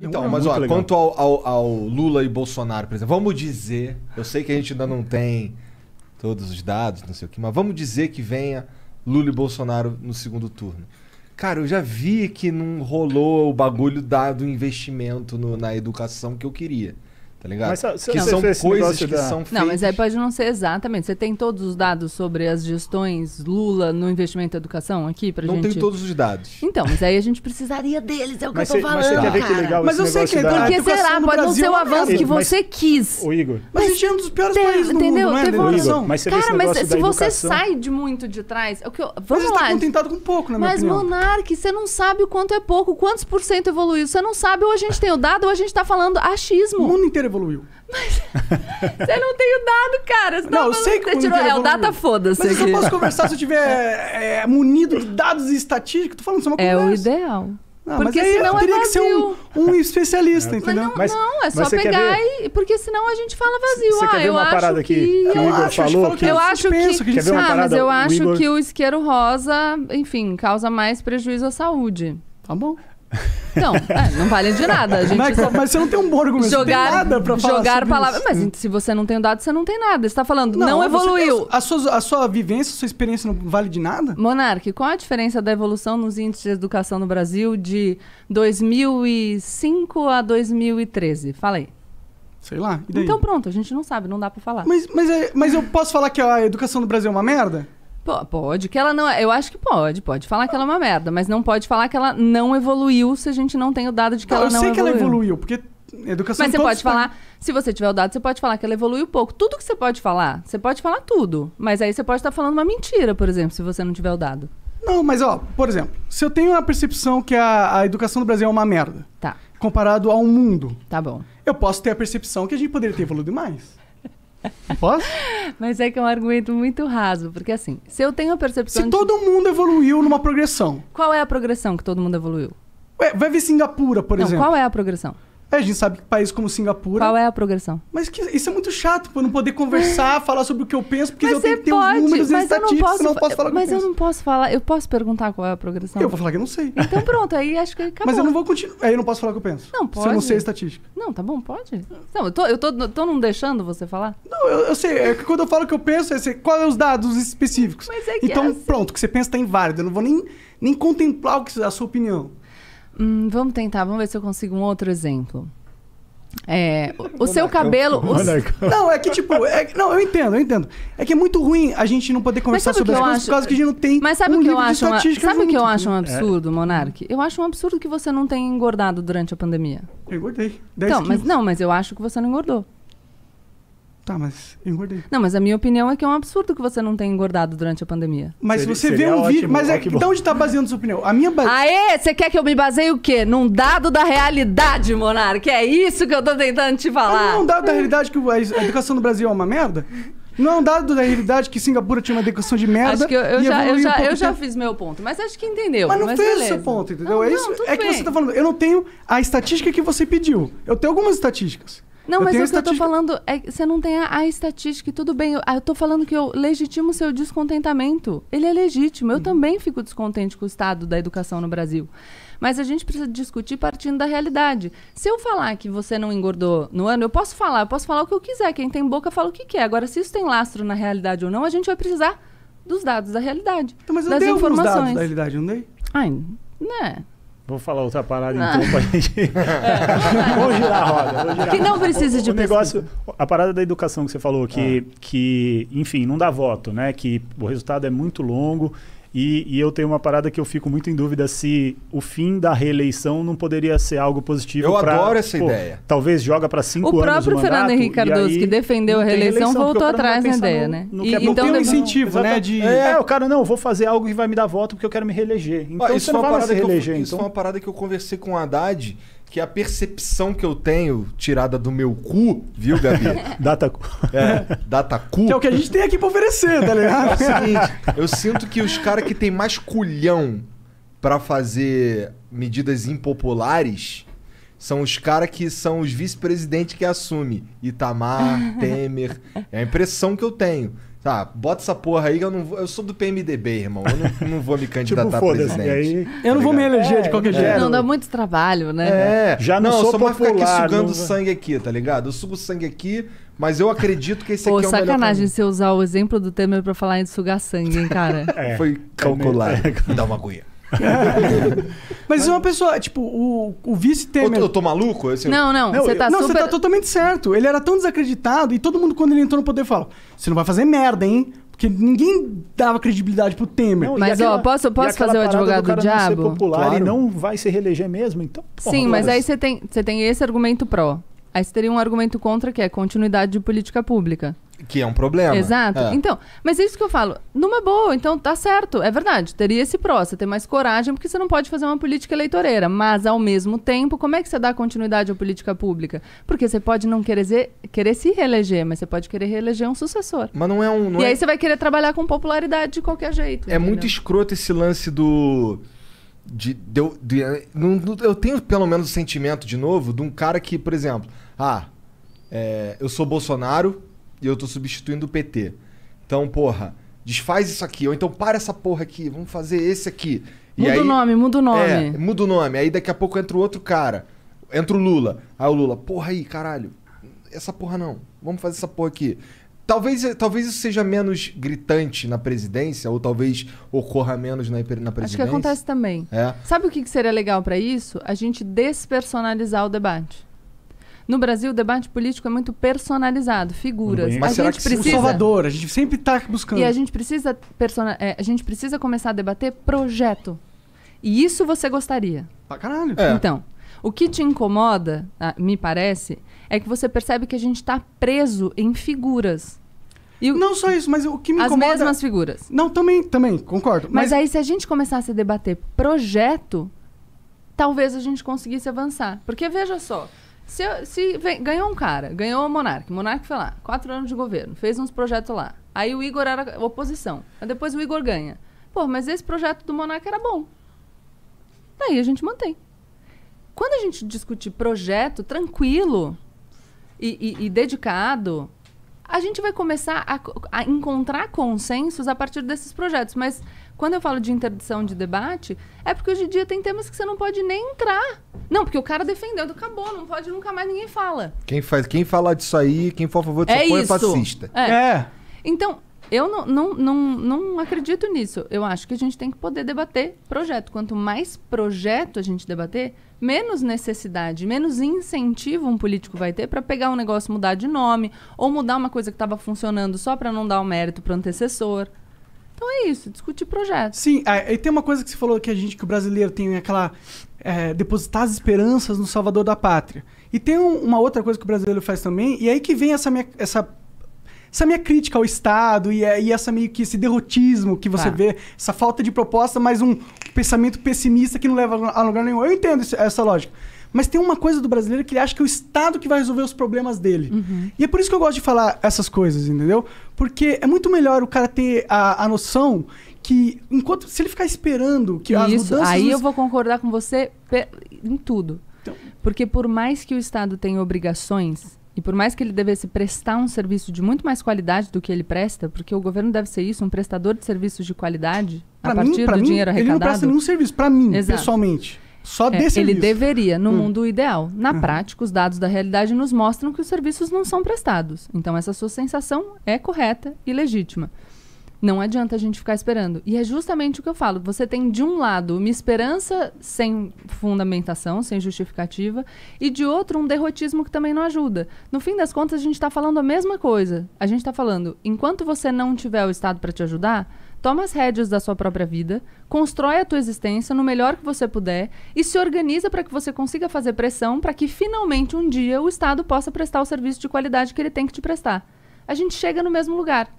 Então, mas ó, quanto ao Lula e Bolsonaro, por exemplo, vamos dizer, eu sei que a gente ainda não tem todos os dados, não sei o que, mas vamos dizer que venha Lula e Bolsonaro no segundo turno. Cara, eu já vi que não rolou o bagulho do investimento na educação que eu queria. Tá ligado? Mas que são coisas que são feitas... Não, mas aí pode não ser exatamente. Você tem todos os dados sobre as gestões Lula no investimento em educação aqui pra gente? Não tenho todos os dados. Então, mas aí a gente precisaria deles, é o que eu tô falando, mas você quer ver que legal mas eu sei que porque será? Pode não ser o avanço que você quis. O Igor... Mas a gente é um dos piores países do mundo, não é? Igor, mas você vê esse cara, mas negócio se da você educação... sai de muito de trás... É o que eu, Mas vamos você lá. tá contentado com pouco, na minha opinião. Mas, Monark, você não sabe o quanto é pouco. Quantos por cento evoluiu? Você não sabe, ou a gente tem o dado, ou a gente tá falando achismo. O mundo inteiro evoluiu. Você não tem o dado, cara. Você não, eu sei que o mundo tirou, inteiro é o data foda-se. Mas eu só posso conversar se eu tiver munido de dados e estatísticas. Tô falando isso é uma conversa. É o ideal. Não, porque mas aí senão teria é que ser um especialista, entendeu? Não, é só pegar e... Porque senão a gente fala vazio. Você quer ver uma parada que o Igor falou? Eu acho que... Mas eu acho Igor... que o isqueiro rosa, enfim, causa mais prejuízo à saúde. Tá bom. Não, não vale de nada. A gente mas você não tem um bom argumento, não tem nada pra falar jogar palavras. Isso. Mas se você não tem o dado, você não tem nada. Você tá falando, não evoluiu. A sua vivência, a sua experiência não vale de nada? Monark, qual a diferença da evolução nos índices de educação no Brasil de 2005 a 2013? Fala aí. Sei lá. E daí? Então pronto, a gente não sabe, não dá pra falar. Mas eu posso falar que a educação do Brasil é uma merda? Pode, que ela não... Eu acho que pode falar que ela é uma merda, mas não pode falar que ela não evoluiu se a gente não tem o dado de que ela não evoluiu. Eu sei que ela evoluiu, porque educação... Mas você pode falar... Se você tiver o dado, você pode falar que ela evoluiu pouco. Tudo que você pode falar tudo. Mas aí você pode estar falando uma mentira, por exemplo, se você não tiver o dado. Não, mas por exemplo, se eu tenho a percepção que a educação do Brasil é uma merda, tá, comparado ao mundo, tá bom, eu posso ter a percepção que a gente poderia ter evoluído mais. Posso? Mas é que é um argumento muito raso, porque assim, se eu tenho a percepção Se todo mundo evoluiu numa progressão... Qual é a progressão que todo mundo evoluiu? Vai ver Singapura, por exemplo. Qual é a progressão? A gente sabe que países como Singapura... Qual é a progressão? Mas isso é muito chato, pra eu não poder conversar, falar sobre o que eu penso, porque eu tenho que ter os números e estatísticas, senão eu não posso falar o que eu penso. Mas eu não posso falar... Eu posso perguntar qual é a progressão? Eu vou falar que eu não sei. Então pronto, aí acho que acabou. Mas eu não vou continuar... Aí eu não posso falar o que eu penso. Não, pode. Se eu não sei a estatística. Não, tá bom, pode. Não, eu tô não deixando você falar? Não, eu sei. É que quando eu falo o que eu penso, é qual é os dados específicos. Mas é que então, assim... pronto, o que você pensa tá inválido. Eu não vou nem contemplar a sua opinião. Vamos tentar, vamos ver se eu consigo um outro exemplo. O seu cabelo... Não, é que tipo... não, eu entendo. É que é muito ruim a gente não poder conversar sobre as coisas por causa que a gente não tem livro de estatística. Sabe o que eu acho um absurdo, Monark? Eu acho um absurdo que você não tenha engordado durante a pandemia. Eu engordei. 10 quilos. Mas eu acho que você não engordou. Tá, mas eu engordei. Não, mas a minha opinião é que é um absurdo que você não tenha engordado durante a pandemia. Mas se você vê um vídeo... Mas de onde tá baseando sua opinião? A minha base... Aê, você quer que eu me baseie o quê? Num dado da realidade, Monark. É isso que eu tô tentando te falar. Não é um dado da realidade que a educação do Brasil é uma merda? Não é um dado da realidade que Singapura tinha uma educação de merda? Acho que eu já fiz meu ponto, mas acho que entendeu. Mas não fez o seu ponto, entendeu? É isso que você tá falando. Eu não tenho a estatística que você pediu. Eu tenho algumas estatísticas. Não, mas o que eu tô falando é que você não tem a estatística e tudo bem. Eu tô falando que eu legitimo o seu descontentamento. Ele é legítimo. Eu também fico descontente com o estado da educação no Brasil. Mas a gente precisa discutir partindo da realidade. Se eu falar que você não engordou no ano, eu posso falar o que eu quiser. Quem tem boca fala o que quer. Agora, se isso tem lastro na realidade ou não, a gente vai precisar dos dados da realidade. Então, mas eu das dei informações. Alguns dados da realidade, não dei? Ai, né? Vou falar outra parada então pra gente... Vamos girar a roda. Que não precisa de negócio, a parada da educação que você falou, que, enfim, não dá voto, né? Que o resultado é muito longo. E eu tenho uma parada que eu fico muito em dúvida se o fim da reeleição não poderia ser algo positivo. Eu adoro essa ideia. Talvez joga para 5 anos o próprio Fernando Henrique Cardoso, que defendeu a reeleição, voltou atrás na ideia, né? Então tem um incentivo, né? O cara, não, vou fazer algo que vai me dar voto porque eu quero me reeleger. Então isso você não vai se reeleger. Isso foi uma parada que eu conversei com o Haddad, que a percepção que eu tenho, tirada do meu cu, viu, Gabi? Datacu. Datacu. Que é o que a gente tem aqui pra oferecer, tá ligado? É o seguinte, eu sinto que os caras que tem mais culhão pra fazer medidas impopulares são os caras que são os vice-presidentes que assumem. Itamar, Temer. É a impressão que eu tenho. Tá, bota essa porra aí que eu sou do PMDB, irmão. Eu não vou me candidatar a presidente. Aí, eu não vou me eleger de qualquer jeito. Não dá muito trabalho, né? Já não sou popular. Eu só vou ficar aqui sugando sangue aqui, tá ligado? Eu sugo sangue aqui, mas eu acredito que esse aqui é o melhor caminho. Sacanagem você usar o exemplo do Temer pra falar em sugar sangue, hein, cara? Foi calculado. Me dá uma agulha. Mas uma pessoa, tipo, o vice-Temer... Eu tô maluco? Não, você tá super... Não, você tá totalmente certo. Ele era tão desacreditado e todo mundo, quando ele entrou no poder, fala: você não vai fazer merda, hein? Porque ninguém dava credibilidade pro Temer. Não, mas, posso fazer o advogado do diabo? Não ser popular, claro. E não vai se reeleger mesmo, então... Sim, mas aí você tem esse argumento pró. Aí você teria um argumento contra, que é continuidade de política pública. Que é um problema. Exato. Então, mas é isso que eu falo. Numa boa, então tá certo. É verdade. Teria esse pró. Você tem mais coragem porque você não pode fazer uma política eleitoreira. Mas, ao mesmo tempo, como é que você dá continuidade à política pública? Porque você pode não querer se reeleger, mas você pode querer reeleger um sucessor. Mas não é um... aí você vai querer trabalhar com popularidade de qualquer jeito. É muito escroto esse lance do... eu tenho pelo menos o sentimento, de novo, de um cara que, por exemplo... eu sou Bolsonaro... e eu tô substituindo o PT. Então, porra, desfaz isso aqui. Ou então, para essa porra aqui. Vamos fazer esse aqui. Muda o nome. Muda o nome. Aí daqui a pouco entra o outro cara. Entra o Lula. Aí o Lula, porra aí, caralho. Essa porra não. Vamos fazer essa porra aqui. Talvez isso seja menos gritante na presidência. Ou talvez ocorra menos na presidência. Acho que acontece também. Sabe o que seria legal pra isso? A gente despersonalizar o debate. No Brasil, o debate político é muito personalizado, figuras. Mas será que precisa... Salvador, a gente sempre está buscando. E a gente precisa começar a debater projeto. E isso você gostaria. Pra caralho. Então, o que te incomoda, me parece, é que você percebe que a gente está preso em figuras. Não só isso, mas o que me incomoda... As mesmas figuras. Não, também, concordo. Mas aí, se a gente começasse a debater projeto, talvez a gente conseguisse avançar. Porque, veja só... ganhou um cara, ganhou o Monark foi lá, 4 anos de governo, fez uns projetos lá. Aí o Igor era oposição. Aí depois o Igor ganha. Pô, mas esse projeto do Monark era bom. Daí a gente mantém. Quando a gente discutir projeto tranquilo e dedicado, a gente vai começar a encontrar consensos a partir desses projetos. Mas quando eu falo de interdição de debate, é porque hoje em dia tem temas que você não pode nem entrar. Não, porque o cara defendeu, acabou, não pode, nunca mais ninguém fala. Quem falar disso aí, quem for a favor disso apoio é fascista. Então, eu não acredito nisso. Eu acho que a gente tem que poder debater projeto. Quanto mais projeto a gente debater, menos necessidade, menos incentivo um político vai ter para pegar um negócio, mudar de nome, ou mudar uma coisa que estava funcionando só para não dar o mérito para o antecessor. Então é isso, discutir projetos. Sim, e tem uma coisa que você falou que o brasileiro tem aquela... depositar as esperanças no salvador da pátria. E tem uma outra coisa que o brasileiro faz também, e aí que vem essa minha crítica ao Estado e essa meio que esse derrotismo que você vê, essa falta de proposta, mas um pensamento pessimista que não leva a lugar nenhum. Eu entendo essa lógica. Mas tem uma coisa do brasileiro que ele acha que é o Estado que vai resolver os problemas dele. Uhum. E é por isso que eu gosto de falar essas coisas, entendeu? Porque é muito melhor o cara ter a noção que, se ele ficar esperando que as mudanças... Aí eu vou concordar com você em tudo. Então, porque por mais que o Estado tenha obrigações, e por mais que ele devesse prestar um serviço de muito mais qualidade do que ele presta, porque o governo deve ser isso, um prestador de serviços de qualidade, a partir do dinheiro arrecadado... Ele não presta nenhum serviço, para mim, pessoalmente. Só desse ele deveria, no mundo ideal. Na prática, os dados da realidade nos mostram que os serviços não são prestados. Então, essa sua sensação é correta e legítima. Não adianta a gente ficar esperando. E é justamente o que eu falo. Você tem, de um lado, uma esperança sem fundamentação, sem justificativa, e, de outro, um derrotismo que também não ajuda. No fim das contas, a gente está falando a mesma coisa. A gente está falando, enquanto você não tiver o Estado para te ajudar... Toma as rédeas da sua própria vida, constrói a tua existência no melhor que você puder e se organiza para que você consiga fazer pressão para que finalmente um dia o Estado possa prestar o serviço de qualidade que ele tem que te prestar. A gente chega no mesmo lugar.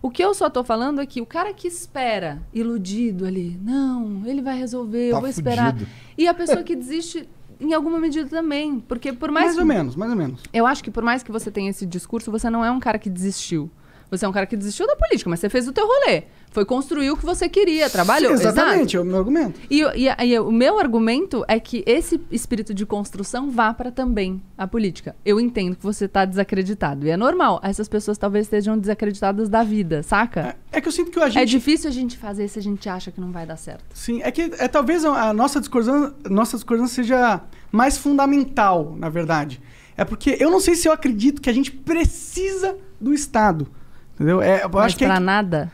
O que eu só estou falando é que o cara que espera, iludido ali, não, ele vai resolver, eu vou esperar. E a pessoa que desiste em alguma medida também, porque por mais... Mais ou menos. Eu acho que por mais que você tenha esse discurso, você não é um cara que desistiu. Você é um cara que desistiu da política, mas você fez o teu rolê. Foi construir o que você queria, trabalhou. Sim, exatamente, exato. é o meu argumento. E o meu argumento é que esse espírito de construção vá para também a política. Eu entendo que você está desacreditado. E é normal. Essas pessoas talvez estejam desacreditadas da vida, saca? É que eu sinto que a gente... É difícil a gente fazer se a gente acha que não vai dar certo. Sim, é que talvez a nossa discordância seja mais fundamental, na verdade. É porque eu não sei se eu acredito que a gente precisa do Estado. Entendeu? Eu Mas acho que pra nada.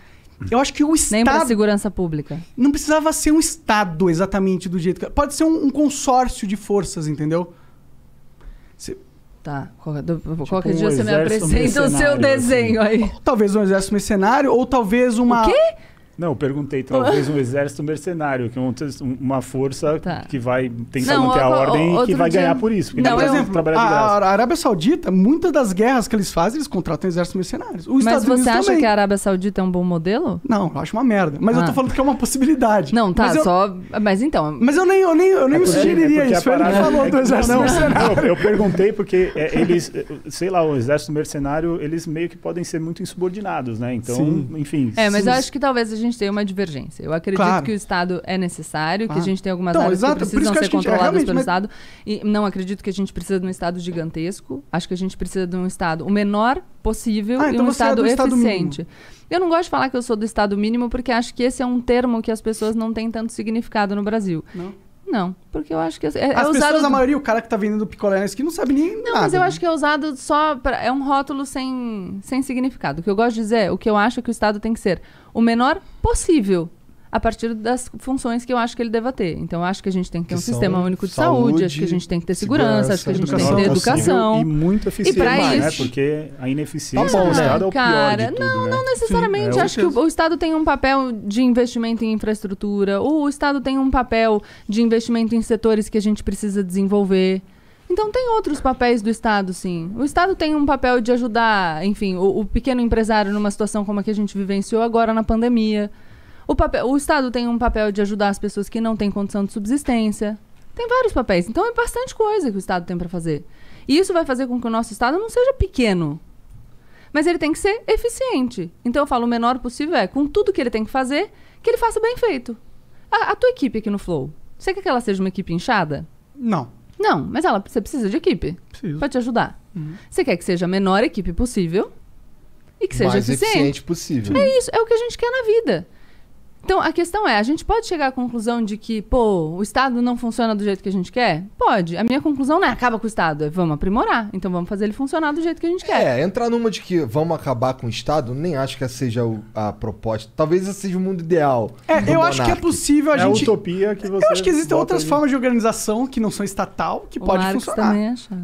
Eu acho que o Estado... Nem pra segurança pública. Não precisava ser um Estado exatamente do jeito que... Pode ser um consórcio de forças, entendeu? Tá. Qualquer dia um você me exército apresenta o seu mercenário, desenho aí. Talvez um exército mercenário ou talvez uma... O quê? Não, eu perguntei, talvez um exército mercenário, que é uma força Tá. que vai tentar Não, manter a ordem e que outro vai dia- ganhar por isso. Porque Não, ninguém eu- vai Por exemplo, trabalhar de graça. a Arábia Saudita, muitas das guerras que eles fazem, eles contratam exércitos mercenários. Os Mas Estados Unidos você acha também. que a Arábia Saudita é um bom modelo? Não, eu acho uma merda. Mas eu tô Ah. falando que é uma possibilidade. Não, tá, Mas eu, só... Mas então... Mas eu nem me sugeriria porque a isso. Foi ele que parada falou é do exército não, mercenário. não, eu perguntei porque eles, sei lá, o exército mercenário, eles meio que podem ser muito insubordinados, né? Então, Sim. enfim. mas eu acho que talvez a gente tenha uma divergência. Eu acredito Claro. que o Estado é necessário, que Claro. a gente tem algumas Então, áreas exato, que por precisam isso que eu ser acho que a gente- controladas realmente, pelo mas- Estado. E não acredito que a gente precisa de um Estado gigantesco. Acho que a gente precisa de um Estado o menor possível e então um você é Estado do Estado eficiente. Eu não gosto de falar que eu sou do Estado mínimo, porque acho que esse é um termo que as pessoas não têm tanto significado no Brasil. Não, porque eu acho que é As usado... pessoas, a maioria, o cara que tá vendendo picolé na esquina não sabe nem Não, nada. mas eu né? acho que é usado só pra... É um rótulo sem significado. O que eu gosto de dizer é o que eu acho que o Estado tem que ser o menor possível a partir das funções que eu acho que ele deva ter. Então, eu acho que a gente tem que ter Que um são sistema único de saúde, saúde, acho que a gente tem que ter segurança, acho que a gente tem que ter educação. E muito eficiente, pra né? isso- Porque a ineficiência Tá bom, do né? Estado é o Cara, pior de tudo, né? não necessariamente. Sim, Acho que o Estado tem um papel de investimento em infraestrutura, o Estado tem um papel de investimento em setores que a gente precisa desenvolver. Então, tem outros papéis do Estado, sim. O Estado tem um papel de ajudar, enfim, o pequeno empresário numa situação como a que a gente vivenciou agora na pandemia. O Estado tem um papel de ajudar as pessoas que não têm condição de subsistência. Tem vários papéis. Então, é bastante coisa que o Estado tem para fazer. E isso vai fazer com que o nosso Estado não seja pequeno. Mas ele tem que ser eficiente. Então, eu falo, o menor possível com tudo que ele tem que fazer, que ele faça bem feito. A tua equipe aqui no Flow, você quer que ela seja uma equipe inchada? Não. Não, mas você precisa de equipe Preciso. para te ajudar. Você quer que seja a menor equipe possível e que seja mais eficiente. eficiente possível. É isso, é o que a gente quer na vida. Então, a questão é, a gente pode chegar à conclusão de que, o Estado não funciona do jeito que a gente quer? Pode. A minha conclusão não é acaba com o Estado, é vamos aprimorar. Então, vamos fazer ele funcionar do jeito que a gente quer. Entrar numa de que vamos acabar com o Estado, nem acho que essa seja a proposta. Talvez esse seja o mundo ideal. do Eu acho que é monarca. possível a É a gente... utopia que você Eu acho que existem bota outras ali. formas de organização que não são estatal, que O pode Marx funcionar. também achava.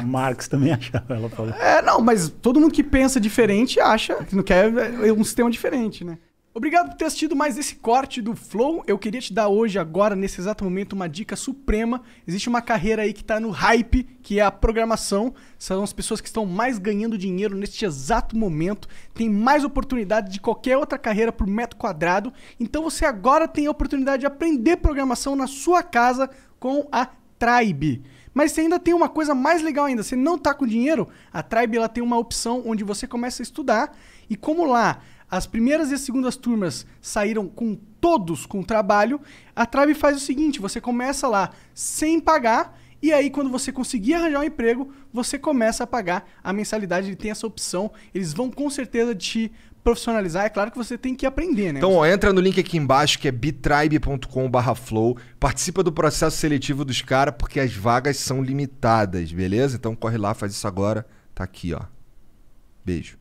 Marx também achava, ela falou. Não, mas todo mundo que pensa diferente acha que não quer um sistema diferente, né? Obrigado por ter assistido mais esse corte do Flow. Eu queria te dar hoje, agora, nesse exato momento, uma dica suprema. Existe uma carreira aí que tá no hype, que é a programação. São as pessoas que estão mais ganhando dinheiro neste exato momento. Tem mais oportunidade de qualquer outra carreira por metro quadrado. Então você agora tem a oportunidade de aprender programação na sua casa com a Tribe. Mas você ainda tem uma coisa mais legal ainda. Você não tá com dinheiro? A Tribe ela tem uma opção onde você começa a estudar. E como lá as primeiras e as segundas turmas saíram todos com trabalho, a Tribe faz o seguinte, você começa lá sem pagar, e aí quando você conseguir arranjar um emprego, você começa a pagar a mensalidade, ele tem essa opção, eles vão com certeza te profissionalizar, é claro que você tem que aprender, né? Então, entra no link aqui embaixo, que é bitribe.com/flow. Participa do processo seletivo dos caras, porque as vagas são limitadas, beleza? Então corre lá, faz isso agora. Tá aqui, ó. Beijo.